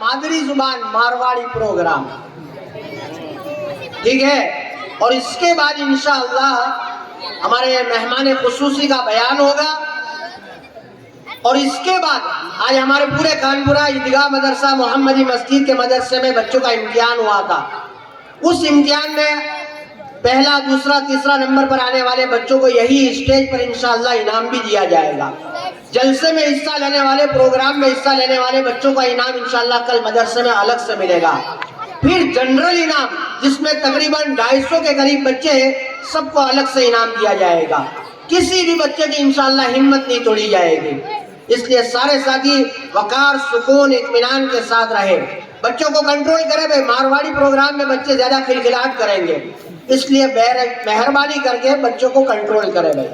मादरी जुबान मारवाड़ी प्रोग्राम, ठीक है। और इसके बाद इंशाअल्लाह हमारे मेहमान खुसूसी का बयान होगा। और इसके बाद आज हमारे पूरे कानपुरा ईदगाह मदरसा मोहम्मदी मस्जिद के मदरसे में बच्चों का इम्तिहान हुआ था। उस इम्तिहान में पहला, दूसरा, तीसरा नंबर पर आने वाले बच्चों को यही स्टेज पर इंशाअल्लाह इनाम भी दिया जाएगा। जलसे में हिस्सा लेने वाले, प्रोग्राम में हिस्सा लेने वाले बच्चों का इनाम इंशाअल्लाह कल मदरसे में अलग से मिलेगा। फिर जनरल इनाम जिसमें तकरीबन 250 के करीब बच्चे हैं, सबको अलग से इनाम दिया जाएगा। किसी भी बच्चे की इंशाअल्लाह हिम्मत नहीं तोड़ी जाएगी। इसलिए सारे साथी वकार, सुकून, इत्मीनान के साथ रहे, बच्चों को कंट्रोल करें भाई। मारवाड़ी प्रोग्राम में बच्चे ज्यादा खिलखिलाहट करेंगे, इसलिए मेहरबानी करके बच्चों को कंट्रोल करें भाई।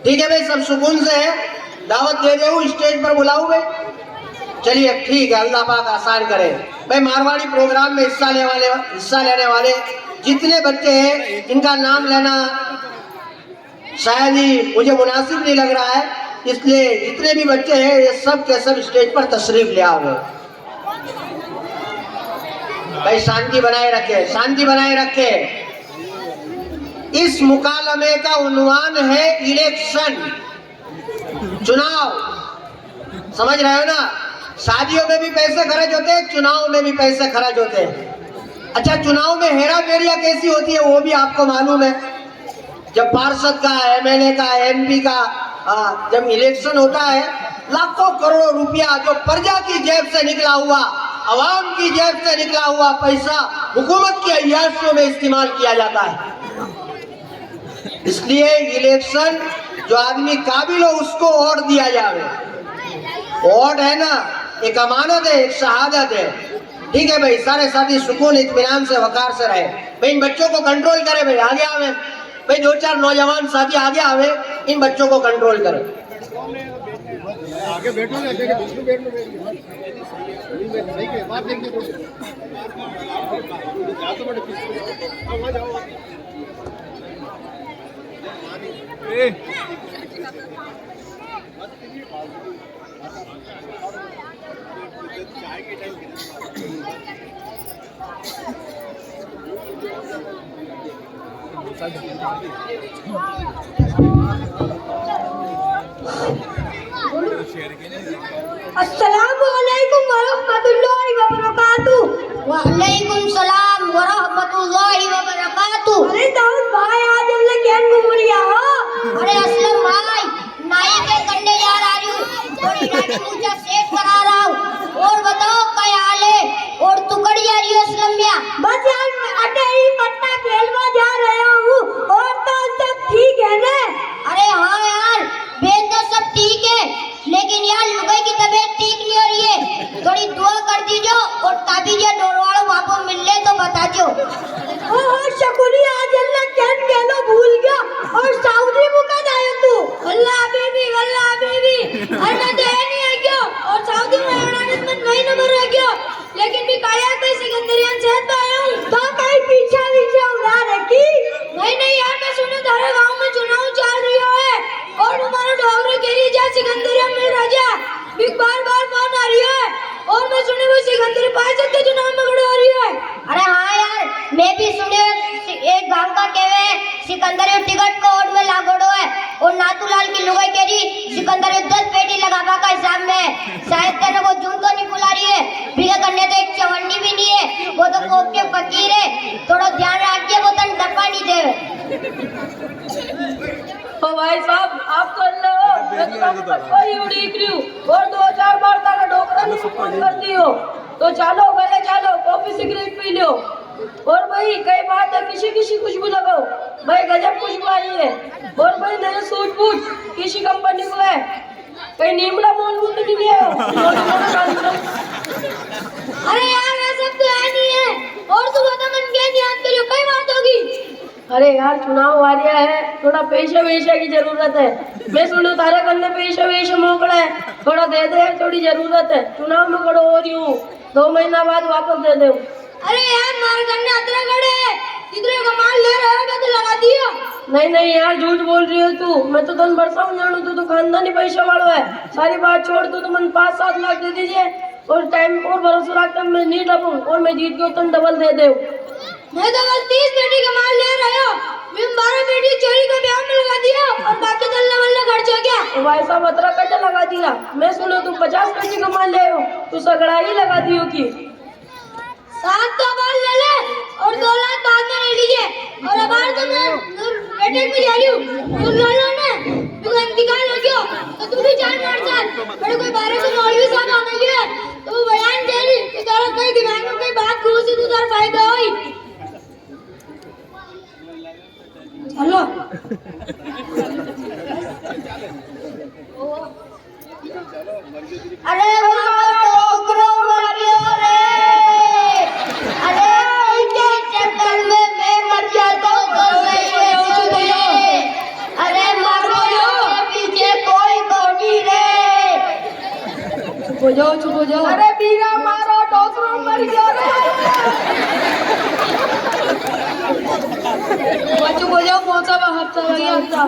ठीक है भाई, सब सुकून से है। दावत दे दे, स्टेज पर बुलाऊं भाई। चलिए ठीक है, अल्लाह पाक आसान करे भाई। मारवाड़ी प्रोग्राम में हिस्सा लेने वाले जितने बच्चे हैं, इनका नाम लेना शायद ही मुझे मुनासिब नहीं लग रहा है, इसलिए जितने भी बच्चे हैं ये सब के सब स्टेज पर तशरीफ ले आओ भाई। शांति बनाए रखे, शांति बनाए रखे। इस मुकालमे का उन्वान है इलेक्शन, चुनाव। समझ रहे हो ना? शादियों में भी पैसे खर्च होते हैं, चुनाव में भी पैसे खर्च होते हैं। अच्छा, चुनाव में हेरा फेरिया कैसी होती है वो भी आपको मालूम है। जब पार्षद का, एमएलए का, एमपी का जब इलेक्शन होता है, लाखों करोड़ों रुपया जो प्रजा की जेब से निकला हुआ, अवाम की जेब से निकला हुआ पैसा हुकूमत की अय्याशियों में इस्तेमाल किया जाता है। इसलिए इलेक्शन जो आदमी काबिल हो उसको वोट दिया जाए। वोट है ना, एक अमानत है, एक शहादत है। ठीक है भाई, सारे साथी सुकून इत्मीनान से, वकार से रहे भाई। इन बच्चों को कंट्रोल करे भाई, आगे आवे भाई। 2-4 नौजवान साथी आगे आवे, इन बच्चों को कंट्रोल करे। आगे बैठो ना, अस्सलामुअलैकुम वरहमतुल्लाहि वबरकातुहू। वालेकुम सलाम वरहमतुल्लाहि वबरकातुहू। अरे दाऊद भाई, आज अल्लाह कैन घुमड़िया हो? अरे असलम भाई, नाई के कंडे जा रही हूँ, थोड़ी दाढ़ी मूंछा सेट करा रहा हूँ। और बताओ क्या हाल है? और तू कड़ी जा रही हो असलम मियां? बस यार, अटे ही पट्टा खेलवा जा रहा हूँ। और तो सब ठीक है ना? अरे हाँ यार, बेन तो सब ठीक है, लेकिन यार लुगाई की तबीयत ठीक नहीं हो रही है। थोड़ी दुआ कर दीजो और ताबीज़ डोरवाड़ो वापस मिल ले तो बता दो। ओह शकुरी, आज अल्लाह कैन गेलो भूल गया। और सऊदी मुकद आयो तू? अल्लाह बेबी, अल्लाह बेबी। अरे मैं तो है नहीं है क्यों? और सऊदी में अनानिस में नहीं नंबर है क्यों? लेकिन भी काया पे सिकंदरियन से तो आया हूँ। तो कहीं पीछा उड़ा रखी? नहीं यार, मैं सुना तारे गांव में चुनाव चल रही है और तुम्हारा डॉक्टर के लिए जा सिकंदरिया मिल राजा बिग बार फोन आ रही है। और मैं सुने वो सिकंदरी पास के चुनाव में खड़े हो रही है। अरे हाँ यार, मैं भी सुने एक गांव का केवे सिकंदर टिकट को ओट में लागोड़ो है। और नातूलाल की लुगाई कह रही सिकंदर 10 पेटी लगावा का हिसाब में। शायद तेरे को जून तो नहीं बुला रही है, बिगा करने तो एक चवन्नी भी नहीं है, वो तो कोप के फकीर है। थोड़ा ध्यान रखिए, वो तन डब्बा नहीं दे। ओ भाई साहब, आप तो अल्लाह हो, मैं तो आपको कोई उड़ीक रही हूँ और 2-4 बार तारा डोकरा नहीं फोन करती हो। तो चलो पहले चलो, कॉफी सिगरेट पी लो। और भाई कई बात है, किसी खुशबू लगाओ भाई, गजब खुशबू आ रही है। और भाई नए सूट बूट किसी कंपनी को है, कहीं नीमड़ा मोल बूट नहीं लिया हो। अरे यार, मैं सब तो है नहीं है। और तू बता, मन क्या याद करियो, कई बात होगी? अरे यार, चुनाव आ रहा है, थोड़ा पैसे वैसे की जरूरत है। मैं सुनो तारे करने पैसे वैसे मोकड़ा है, थोड़ा दे दे, थोड़ी जरूरत है। चुनाव में खड़ो हो रही हूँ, 2 महीना बाद वापस दे दे। अरे यार, मारे करने अतरा खड़े है, इतने कमाल ले रहे हो तो लगा दिया। नहीं यार, झूठ बोल रही हो तू। मैं तो तुम बरसाऊ जानू, तू तो खानदानी पैसा वालों है। सारी बात छोड़, तू तो मन 5-7 लाख दे दीजिए, और टाइम और भरोसा रखता मैं नहीं डबूं और मैं जीत गया तुम डबल दे दो। मैं तो बस 30 पेटी का माल ले रहा हूँ। मैं 12 पेटी चोरी का ब्याह में लगा दिया और बाकी दल्ला वल्ला खर्च हो गया। तो भाई साहब 18 कट्टे लगा दिया। मैं सुनो तुम 50 पेटी का माल ले हो तो सगड़ा ही लगा दियो की 7 तो माल ले ले और 2 लाख बाद में ले लीजिए। और अब तो मैं पेटेंट में जा रही हूँ। तुम लो ने तुम इंतकाल हो गया तो तू भी जान मार चल। बड़े कोई 12 से मौलवी साहब आने लिए तो बयान दे रही कि तारा कई दिमाग में कोई बात घुसी तो तार फायदा होई। चलो अरे टोकरो मरियो रे, अरे इनके चक्कर में मैं मर जाता तो सही है। अरे मारो के पीछे कोई कोनी रे। चुप हो जाओ। अरे बीरा मारो टोकरो मरियो रे। चुप हो जाओ। पहुंचा हफ्ता भैया हफ्ता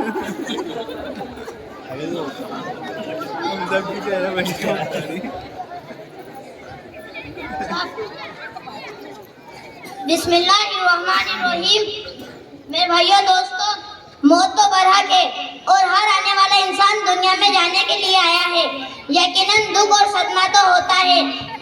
बिस्मिल्लाहिर्रहमानिर्रहीम। मेरे भाइयों दोस्तों, मौत तो बरहक है और हर आने वाला इंसान दुनिया में जाने के लिए आया है। यकीनन दुख और सदमा तो होता है,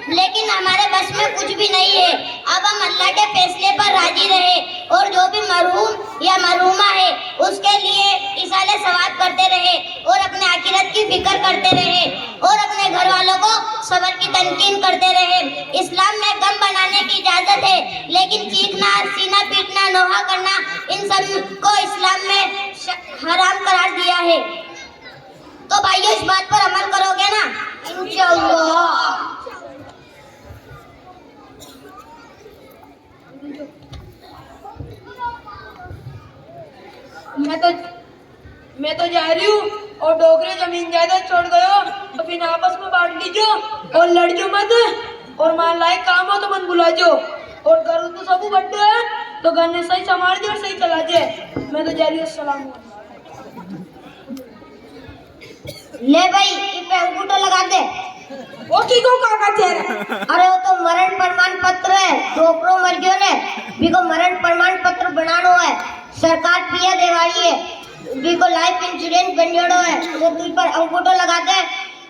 लेकिन हमारे बस में कुछ भी नहीं है। अब हम अल्लाह के फैसले पर राजी रहे और जो भी मरहूम या मरहूमा है उसके लिए इसाले सवाब करते रहे और अपने आखिरत की फिक्र करते रहे और अपने घर वालों को सब्र की तनकीन करते रहे। इस्लाम में गम बनाने की इजाजत है, लेकिन चीखना, सीना पीटना, नोहा करना, इन सब को इस्लाम में हराम करार दिया है। तो भाइयों, इस बात पर अमल करोगे ना? इंशाअल्लाह। मैं तो जा रही हूँ और डोकरे जमीन जायदाद छोड़ गयो तो फिर आपस में बांट लीजो और लड़जो मत और मान लायक काम हो तो मन बुला जो और घर तो सब बड्डे है तो घर ने सही संभाल दे और सही चला जाए। मैं तो जा रही हूँ। अस्सलाम ले भाई, इस पे अंगूठा लगा दे। वो की को का चेहरा? अरे वो तो मरण प्रमाण पत्र है। डोकरो मर गयो ने बिको मरण प्रमाण पत्र बनानो है। सरकार पिया देवाई है बिको लाइफ इंश्योरेंस बनजोड़ो है। तो तुझ पर अंगूठा लगा दे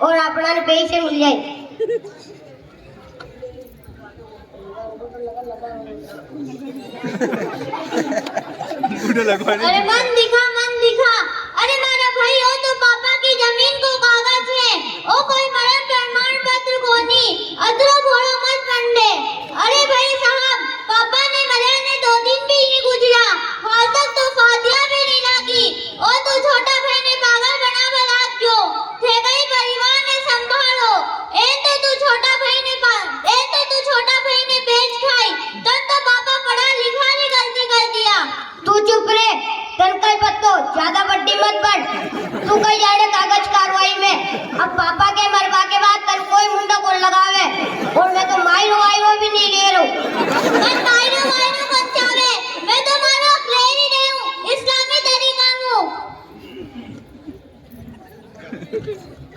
और अपना ने पैसे मिल जाए। अरे मन दिखा। अरे मेरा भाई, वो तो पापा की जमीन को कागज है, वो कोई मरण प्रमाण पत्र कोनी। अदरो भोड़ो मत मंडे। अरे भाई साहब, पापा ने मरे ने 2 दिन भी नहीं गुजरा, हाल तक तो फातिया भी नहीं लागी। ओ तो छोटा भाई ने पागल बना लाग जो थे गई परिवार ने संभालो। ए तो तू छोटा भाई ने बेच खाई, तब तो पापा पढ़ा लिखा ने गलती कर दिया। तू चुप रे, तन कई पत्तो ज्यादा बड्डी मत बन। तू कई जाड़े कागज कार्रवाई में। अब पापा के मरवा के बाद तन कोई मुंडा को लगावे और मैं तो मायरो भी नहीं ले रहा हूँ। मैं मायरो मत चावे, मैं तो मारो ले ही रही हूँ, इस्लामी तरीका हूँ।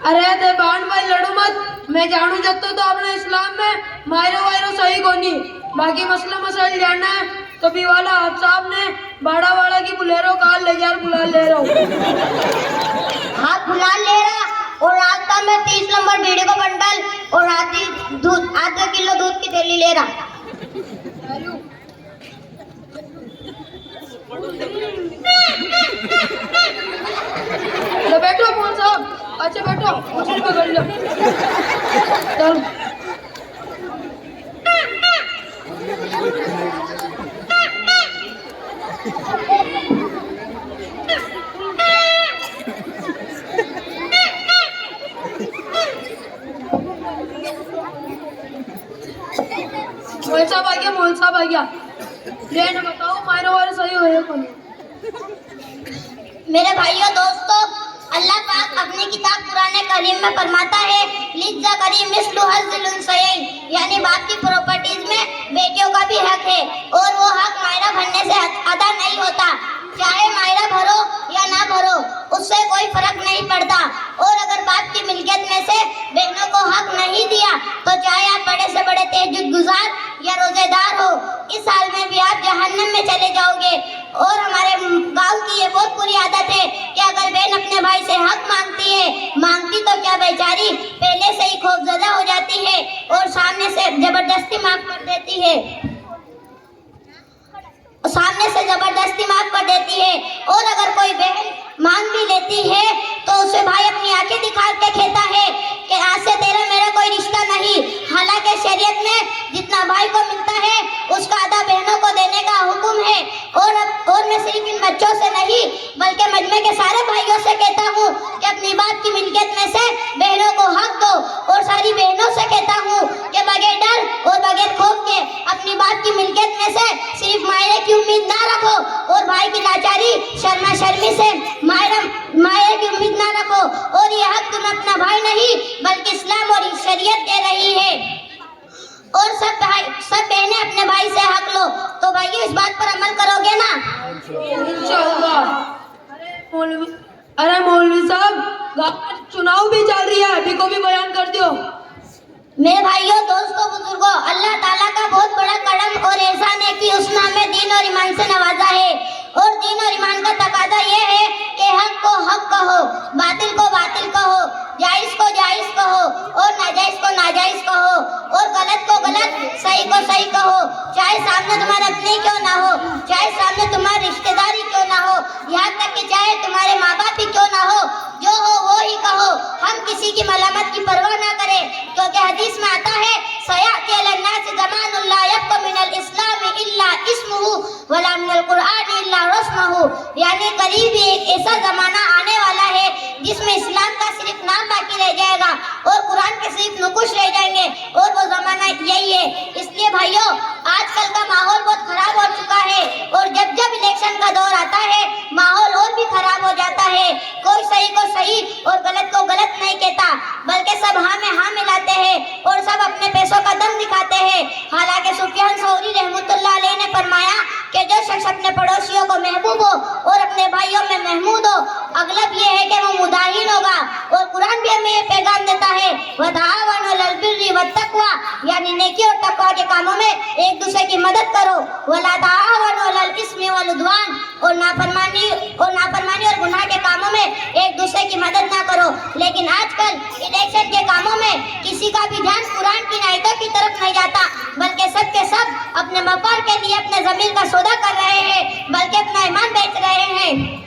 अरे दे बाण भाई लड़ो मत। मैं जानू जब तो अपने इस्लाम में मायरो सही कोनी। बाकी मसला मसाइल जानना है तो भी वाला आप साहब ने बाड़ा की बुलेरो कार ले जा बुला ले रहा हूँ। हाँ, बुला ले रहा। और रास्ता में 30 नंबर बीड़ी का बंडल और आधा किलो दूध की थैली ले रहा। तो बैठो कौन साहब, अच्छा बैठो, कुछ पकड़ लो। चल मोहन साहब आ गया। ले न बताओ मायरो वाले सही हो कौन? मेरे भाइयों दोस्तों, अल्लाह पाक अपनी किताब कुरान करीम में फरमाता है, लिज्जा करीम मिस्लु हज़्ज़िल उन्सयैन, यानी बाप की प्रॉपर्टीज में बेटियों का भी हक है और वो हक मायरा भरने से अदा नहीं होता। चाहे मायरा भरो या ना भरो, उससे कोई फर्क नहीं पड़ता। और अगर बाप की मिल्कियत में से बहनों को हक नहीं दिया तो चाहे आप बड़े से बड़े तहज्जुद गुजार या रोजेदार हो, इस हाल में भी आप जहन्नम में चले जाओगे। और हमारे गांव की ये बहुत बुरी आदत है कि अगर बहन अपने भाई से हक मांगती तो क्या बेचारी पहले से ही खौफजदा हो जाती है और सामने से जबरदस्ती माफ कर देती है और अगर कोई बहन मांग भी लेती है तो उसे भाई अपनी आंखें दिखा के कहता है कि आज से तेरा मेरा कोई रिश्ता नहीं। हालांकि शरीयत में जितना भाई को मिलता है उसका आधा बहनों को देने का हुक्म है। और मैं सिर्फ इन बच्चों से नहीं बल्कि मजमे के सारे भाइयों से कहता हूँ कि अपनी बाप की मिल्कियत में से बहनों को हक दो। और सारी बहनों से कहता हूँ कि बगैर डर और बगैर खौफ के अपनी बाप की मिल्कियत में से सिर्फ मायरे की उम्मीद ना रखो और भाई की लाचारी शर्मा शर्मी से मायरे की उम्मीद ना रखो। और ये हक तुम्हें अपना भाई नहीं बल्कि इस्लाम और शरीयत दे रही है। और सब बहनें अपने भाई से हक लो। तो भाइयों इस बात पर अमल करोगे ना? इंशाअल्लाह। अरे मौलवी साहब, गाँव में चुनाव भी चल रही है, अभी को भी बयान कर दो। मेरे भाइयों, दोस्तों, बुजुर्गों, अल्लाह ताला का बहुत बड़ा करम और एहसान है कि उसने हमें दीन और ईमान से नवाजा है। और दीन और ईमान का तकाजा ये है कि हक को हक कहो, बातिल को बातिल कहो, जायज को जायज कहो और नाजायज को नाजायज कहो और गलत को गलत, सही को सही कहो। चाहे सामने तुम्हारे अपने क्यों ना हो, चाहे सामने तुम्हारी रिश्तेदारी क्यों ना हो, यहाँ तक कि चाहे तुम्हारे माँ बाप ही क्यों ना हो, जो हो वो ही कहो। हम किसी की मलामत की परवाह ना करें, क्योंकि हदीस में आता है सयाती अलन्नास ज़मानुन ला यब्क़ा मिनल इस्लाम इल्ला इस्मुहु वला मिनल कुरआन इल्ला रस्मुहु। यानी करीब एक ऐसा जमाना आने वाला है जिसमें इस्लाम का सिर्फ नाम बाकी रह जाएगा और कुरान के सिर्फ नुकुश रह जाएंगे, और वो जमाना यही है। इसलिए भाइयों, आजकल का माहौल बहुत खराब हो चुका है और जब जब इलेक्शन का दौर आता है माहौल और भी खराब हो जाता है। कोई सही को सही और गलत को गलत नहीं कहता, बल्कि सब हाँ में हाँ मिलाते हैं और सब अपने पैसों का दम दिखाते हैं। हालांकि सुफियान सौरी रहमतुल्लाह अलैह ने फरमाया कि जो शख्स अपने पड़ोसियों को महबूब हो और अपने भाइयों में महमूद हो, अगलब ये है कि वो मुदाहिन होगा। और कुरान भी हमें ये पैगाम देता है वताअवनु अलल बिर्रि वत्तक़वा, यानी नेकी और तकवा के कामों में एक दूसरे की मदद करो। वला ताअवनु अलल इस्मि वल उद्वान, और नाफरमानी और गुनाह के कामों में एक दूसरे की मदद ना करो। लेकिन आजकल इलेक्शन के कामों में किसी का भी ध्यान कुरान की आयतों की तरफ नहीं जाता, बल्कि सब के सब अपने मफाद के लिए अपने जमीन का सौदा कर रहे हैं, बल्कि अपना ईमान बेच रहे हैं।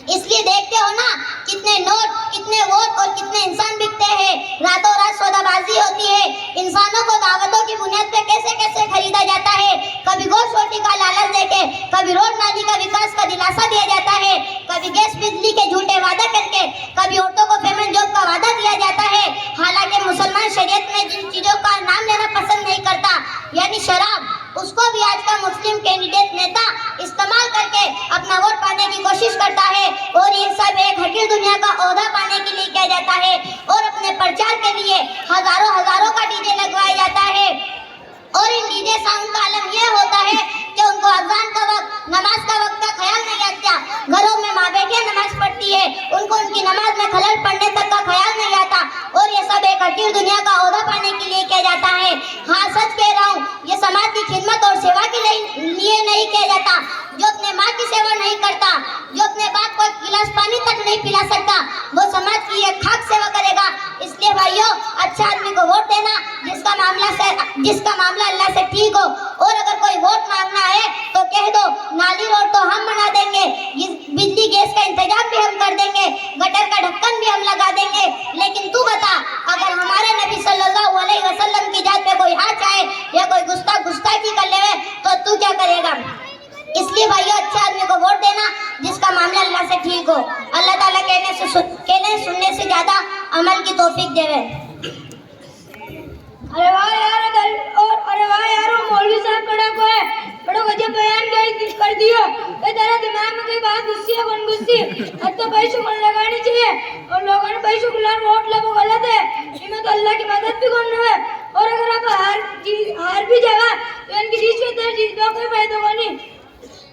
इसलिए देखते हो ना कितने नोट, कितने वोट और कितने इंसान बिकते हैं। रातों रात सौदाबाजी होती है। इंसानों को दावतों की बुनियाद पे कैसे कैसे खरीदा जाता है। कभी गोश्त रोटी का लालच देके, कभी रोड नाली का विकास का दिलासा दिया जाता है, कभी गैस बिजली के झूठे वादा करके, कभी औरतों को पेमेंट जॉब का वादा दिया जाता है। हालांकि मुसलमान शरीयत में जिन चीजों का नाम लेना पसंद नहीं करता, यानी शराब, उसको भी आज का मुस्लिम कैंडिडेट नेता इस्तेमाल करके अपना वोट पाने की कोशिश करता है। और ये सब एक हकीर दुनिया का ओहदा पाने के लिए किया जाता है और अपने प्रचार के लिए हजारों का डीजे लगवाया जाता है। और इन डीजे साउंड का आलम यह होता है कि उनको अजान का वक्त, नमाज का वक्त का ख्याल नहीं आता। घरों में माँ बेटियां नमाज पढ़ती है, उनको उनकी नमाज में खलल पड़ने तक का ख्याल नहीं आता। और ये सब एक हकीर दुनिया का ओहदा पाने के लिए किया जाता है। हाँ, सच कह रहा हूँ, ये समाज की खिदमत और सेवा के लिए नहीं किया जाता। जो अपने माँ की सेवा नहीं करता, जो अपने बाप को एक गिलास पानी तक नहीं पिला सकता, वो समाज की एक खाक सेवा करेगा। इसलिए भाइयों, अच्छा आदमी को वोट देना जिसका मामला अल्लाह से ठीक हो। और अगर कोई वोट मांगना है तो कह दो नाली रोड तो हम बना देंगे, बिजली गैस का इंतजाम भी हम कर देंगे, गटर का ढक्कन भी हम लगा देंगे। लेकिन तू बता, अगर हमारे नबी सल्लल्लाहु अलैहि वसल्लम की जात पे कोई हाथ आए या कोई गुस्ताखी कर ले तो तू क्या करेगा? इसलिए भाइयों, अच्छे आदमी को वोट देना जिसका मामला अल्लाह से ठीक हो। अल्लाह ताला कहने सुनने से ज्यादा अमल की तौफीक देवे। अरे वाह यार, वो मौलवी साहब बड़ा गजब बयान कर दिया। ये तेरा दिमाग में कोई बात घुसी है, कौन घुसी? अब तो भाई शुक्र लगानी चाहिए और लोगों ने भाई शुक्र वोट ले, वो गलत है। इनमें तो अल्लाह की मदद भी करनी है। और अगर आप हार भी जाएगा तो इनकी जीत दो, कोई फायदा नहीं।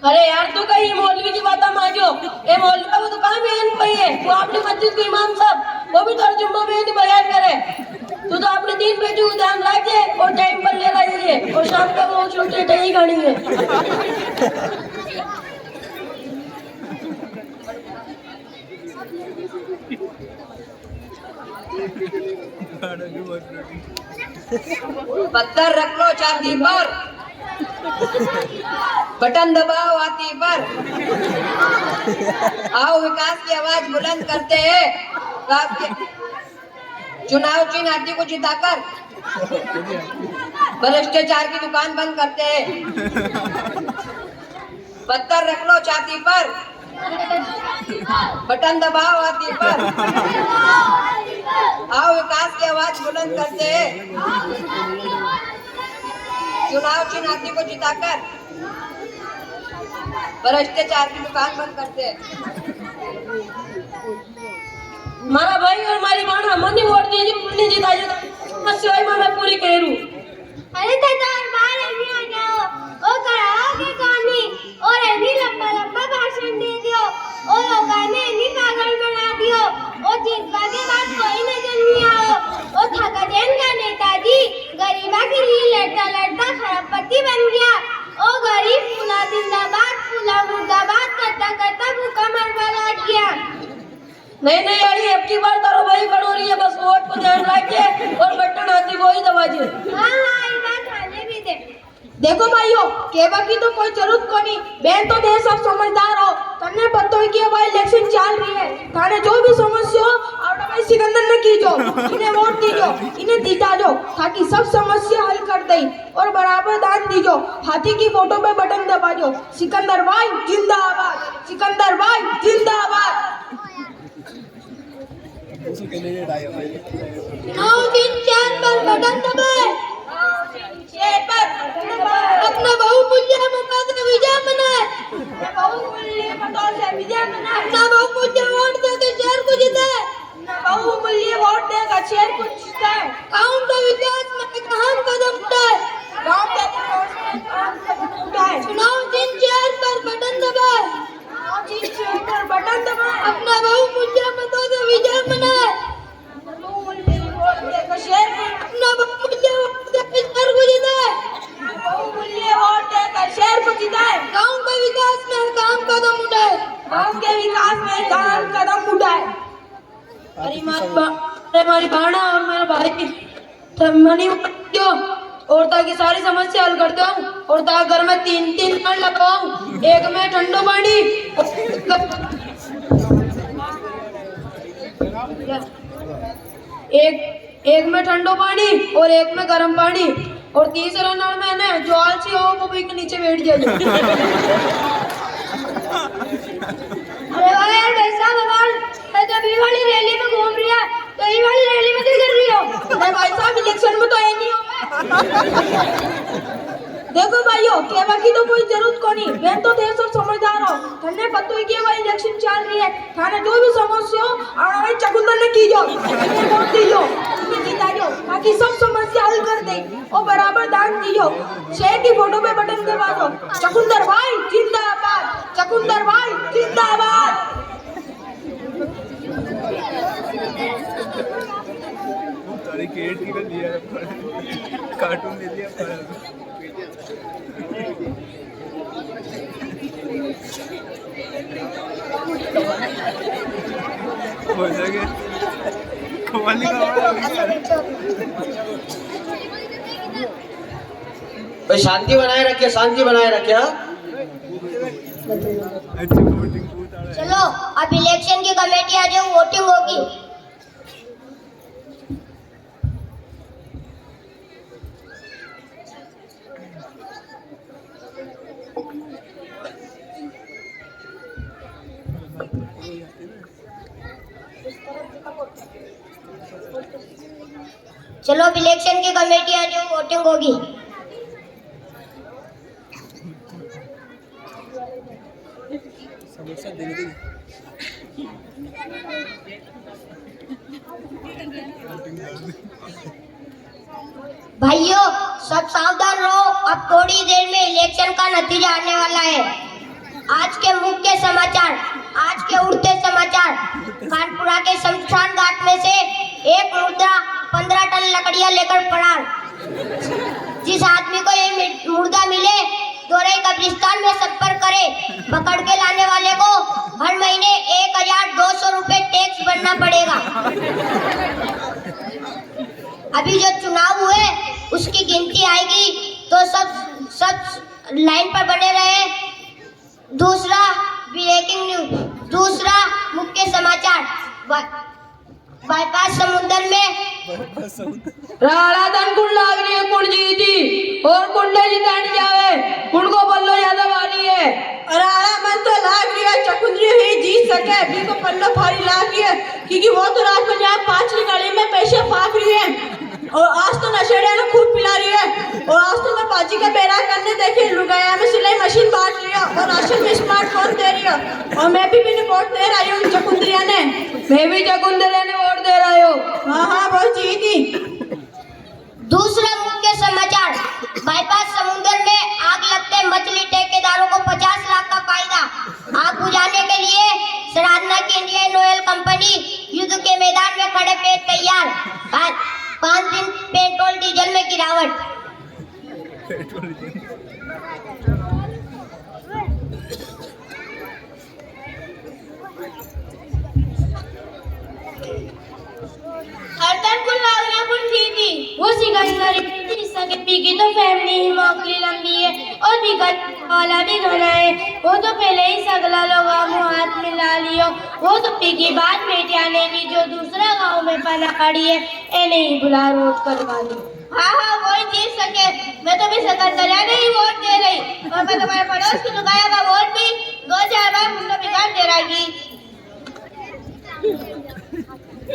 अरे यार, तू कहीं मौलवी की बात मानो। ये मौलवी का वो तो काम है, वो अपनी मस्जिद के इमाम साहब वो भी थोड़ा जुम्मा में नहीं बयान करे। तू तो अपने दिन बेटू को ध्यान रखे और टाइम पर ले रही और शाम को वो छोटे दही खानी है। पत्थर रख लो छाती पर, बटन दबाओ हाथी पर। आओ विकास की आवाज बुलंद करते हैं। चुनाव चिन्ह हाथी को जिताकर भ्रष्टाचार की दुकान बंद करते हैं। पत्थर रख लो छाती पर, बटन दबाओ हाथी पर। आओ विकास की आवाज बुलंद करते हैं। चुनाव चिन्ह हाथी को जिताकर भ्रष्टाचार की दुकान बंद करते हैं। मारा भाई और मारी बाणा मनी वोट दीजिए, पुण्य जिता जो समस्या मैं पूरी करूं। अरे दादा और बाहर नहीं आ जाओ, ओ कराओगे कहानी और ऐनी लंबा लंबा भाषण दे दियो और लोगों ने ऐनी पागल बना दियो और जीतवा के बाद कोई नजर नहीं आओ। ओ थकादेन का नेताजी गरीबा के लिए लड़ता लड़ता खरबपति बन गया। ओ गरीब फूला जिंदाबाद फूला मुर्दाबाद करता करता भूखा मरवा लग गया। नहीं अड़ी अब की बार तारो भाई खड़ो रही है, बस वोट को ध्यान रखिए और बटन हाथी को ही दबाइए। हाँ ये बात खाने भी दे। देखो भाइयों केवा की तो कोई जरूरत को नहीं, बहन तो देश सब समझदार हो। तन्ने पत्तो है कि भाई इलेक्शन चल रही है, थाने जो भी समस्या हो आपने भाई सिकंदर ने की जो इन्हें वोट दीजो, इन्हें जीता जो ताकि सब समस्या हल कर दे और बराबर दान दीजो। हाथी की फोटो पे बटन दबा दो। सिकंदर भाई जिंदाबाद, सिकंदर भाई जिंदाबाद। चुनाव चिन्ह 4 पर बटन दबाए, अपना बहुमूल्य मतों से विजय मनाए, अपना बहुमूल्य वोट देकर शहर को जिताए, बहुमूल्य वोट देगा शहर को जिताए। गाँव का विकास में एक अहम कदम उठाए, गांव के विकास में उठाए। चुनाव चिन्ह 4 पर बटन दबाए, पर बटन दबाए, अपना बहुमूल्य मतों से विजय मनाए, बहुमूल्य वोट देगा शहर को, अपना बहुमूल्य वोट देकर शहर को जिताए, बहुमूल्य वोट देकर शहर को जिताए। गाँव का विकास में एक अहम कदम उठाए, गांव के विकास में एक अहम कदम उठाए। हमारी भाणा और मेरा भाई मनी जो औरता की सारी समस्या हल करते हूँ। औरता घर में 3 नल लगाऊं, एक में ठंडो पानी एक में ठंडो पानी और एक में गर्म पानी और तीसरा नल में ना जो आलसी हो वो भी के नीचे बैठ जाए। अरे वाह यार कैसा बवाल है, जब ये वाली रैली में घूम रही है तो ये वाली रैली में क्या कर रही हो? अरे भाई साहब इलेक्शन में तो है नहीं हो। देखो भाइयों केवा की तो कोई जरूरत को नहीं, मैं तो देश और समझदार हो। थन्ने पत्तो है कि भाई इलेक्शन चल रही है, थाने जो भी समस्या हो आना भाई चकुंदर ने की जो इन्हें वोट दीजो, इन्हें जिता जो ताकि सब समस्या हल कर दे और बराबर दान दीजो। शहर की फोटो पे बटन दबा दो। चकुंदर भाई जिंदाबाद, चकुंदर भाई जिंदाबाद। कार्टून ले लिया हो जाएगा कवाली भाई शांति बनाए रखिए, शांति बनाए रखिए। चलो अब इलेक्शन की कमेटी आ जाओ, वोटिंग होगी। चलो अब इलेक्शन की कमेटी आ जाओ, वोटिंग होगी। भाइयों सब सावधान रहो, अब थोड़ी देर में इलेक्शन का नतीजा आने वाला है। आज के मुख्य समाचार। आज के उड़ते समाचार। कानपुरा के शमशान घाट में से एक मुर्दा 15 टन लकड़ियां लेकर फरार। जिस आदमी को ये मुर्दा मिले दोरई कब्रिस्तान में संपर्क करे। पकड़ के लाने वाले को हर महीने 1200 रुपए टैक्स भरना पड़ेगा। अभी जो चुनाव हुए उसकी गिनती आएगी तो सब लाइन पर बने रहे। दूसरा ब्रेकिंग न्यूज, दूसरा मुख्य समाचार। बाईपास समुद्र में राणा तन कुण लाग रही है, कुण जीती और कुंडे जितानी जावे, कुण को बल्लो ज्यादा भारी है। राणा मन तो लाग रही है चकुंदरी ही जीत सके, भी को पल्लो भारी लाग रही है क्योंकि वो तो रात को यहाँ 5 गली में पैसे फाक रही है और आज तो नशेड़िया ने खूब पिला रही है। और आज तो मैं बाजी का बेड़ा करने देखे लुगाया में सिलाई मशीन बांट रही है और राशन में स्मार्टफोन दे रही है। और मैं भी वोट दे रही हूँ चकुंदरिया ने। मैं भी चकुंदरिया ने वोट दे रही हूँ। हाँ बहुत जीती। दूसरा मुख्य समाचार। बाईपास समुद्र में आग लगते मछली ठेकेदारों को 50 लाख का फायदा। आग बुझाने के लिए सराधना की इंडियन ऑयल कंपनी युद्ध के मैदान में खड़े पेट तैयार। 5 दिन पेट्रोल डीजल में गिरावट। वो सिकंदर की तो फैमिली ही मोकली लंबी है और बिगड़ वाला भी घना है। वो तो पहले ही सगला लोग हाथ मिला लियो। वो तो पी की बात बेटी आने की जो दूसरा गांव में पना पड़ी है ए नहीं बुला रोट करवा दी। हाँ वो ही जीत सके। मैं तो भी सिकंदरिया ने ही वोट दे रही और मैं तुम्हारे पड़ोस की लुगाया का वोट भी 2-4 बार मुझे बिगाड़ दे रहेगी।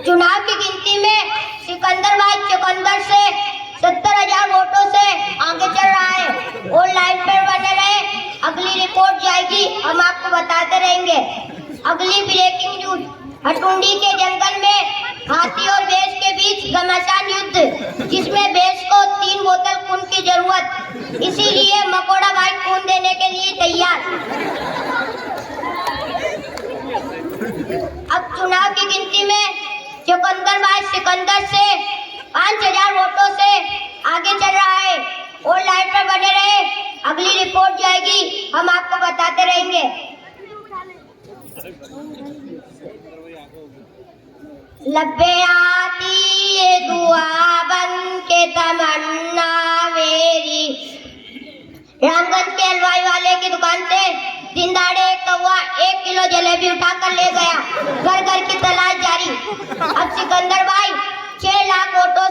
चुनाव की गिनती में सिकंदर भाई चुकंदर से 70,000 वोटों से आगे चल रहा है और लाइन पर बने रहे। अगली रिपोर्ट जाएगी, हम आपको बताते रहेंगे। अगली ब्रेकिंग न्यूज। हटुंडी के जंगल में हाथी और भैंस के बीच घमासान युद्ध, जिसमें भैंस को 3 बोतल खून की जरूरत, इसीलिए मकोड़ा भाई खून देने के लिए तैयार। अब चुनाव की गिनती में चुकंदर भाई सिकंदर से 5,000 वोटों से आगे चल रहा है और लाइन पर बने रहे। अगली रिपोर्ट जाएगी, हम आपको बताते रहेंगे। लब्बे आती ये दुआ बन के तमन्ना मेरी। रामगंज के हलवाई वाले की दुकान से दिन दहाड़े एक कौवा 1 किलो जलेबी उठाकर ले गया। घर घर की तलाश जारी। अब सिकंदर भाई 6 लाख वोटों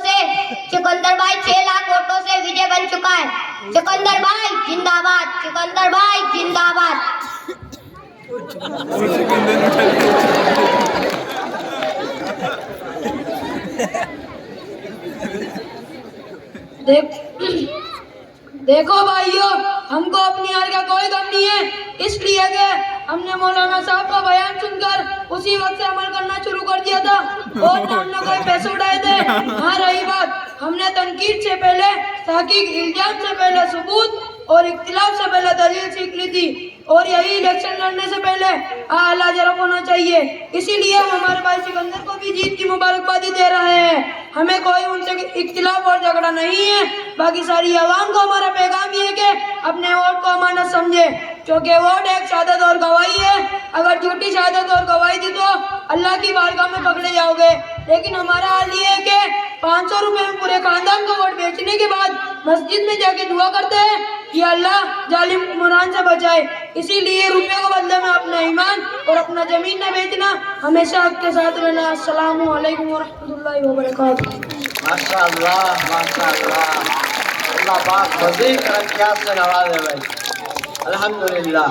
से विजय बन चुका है। सिकंदर भाई जिंदाबाद, सिकंदर भाई जिंदाबाद। देखो भाइयों, हमको अपनी हार का कोई गम नहीं है, इसलिए कि हमने मौलाना साहब का बयान सुनकर उसी वक्त से अमल करना शुरू कर दिया था और ना हमने कोई पैसे उठाए थे। हाँ रही बात, हमने तनकीद से पहले तहकीक, इल्जाम से पहले सबूत और इख्तिलाफ से पहले दलील सीख ली थी और यही इलेक्शन लड़ने से पहले आला जरफ होना चाहिए। इसीलिए हम हमारे भाई सिकंदर को भी जीत की मुबारकबादी दे रहे हैं। हमें कोई उनसे इख्तिलाफ और झगड़ा नहीं है। बाकी सारी आवाम को हमारा पैगाम ये है कि अपने वोट को अमानत समझे, क्योंकि वोट एक शहादत और गवाही है। अगर झूठी शहादत और गवाही दी तो अल्लाह की बारगाह में पकड़े जाओगे। लेकिन हमारा हाल ये है कि 500 रुपए में पूरे खानदान को वोट बेचने के बाद मस्जिद में जाके दुआ करते हैं कि अल्लाह जालिम हुक्मरान से बचाए। इसीलिए रुपये को बदले में अपना ईमान और अपना जमीन न बेचना, हमेशा आपके साथ रहना। अस्सलाम वालेकुम वरहमतुल्लाहि वबरकातुहू। माशाअल्लाह माशाअल्लाह, अल्लाह पाक मज़ीद तरक्कियात से नवाज़े भाई। अल्हम्दुलिल्लाह।